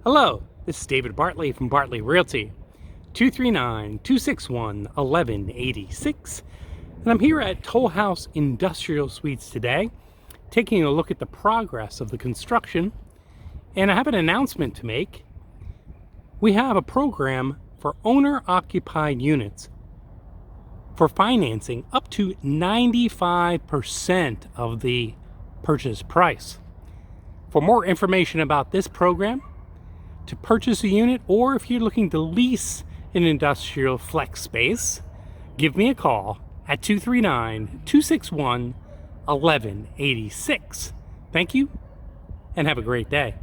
Hello, this is David Bartley from Bartley Realty, 239-261-1186. And I'm here at Tollhouse Industrial Suites today, taking a look at the progress of the construction. And I have an announcement to make. We have a program for owner-occupied units for financing up to 95% of the purchase price. For more information about this program, to purchase a unit, or if you're looking to lease an industrial flex space, give me a call at 239-261-1186. Thank you, and have a great day.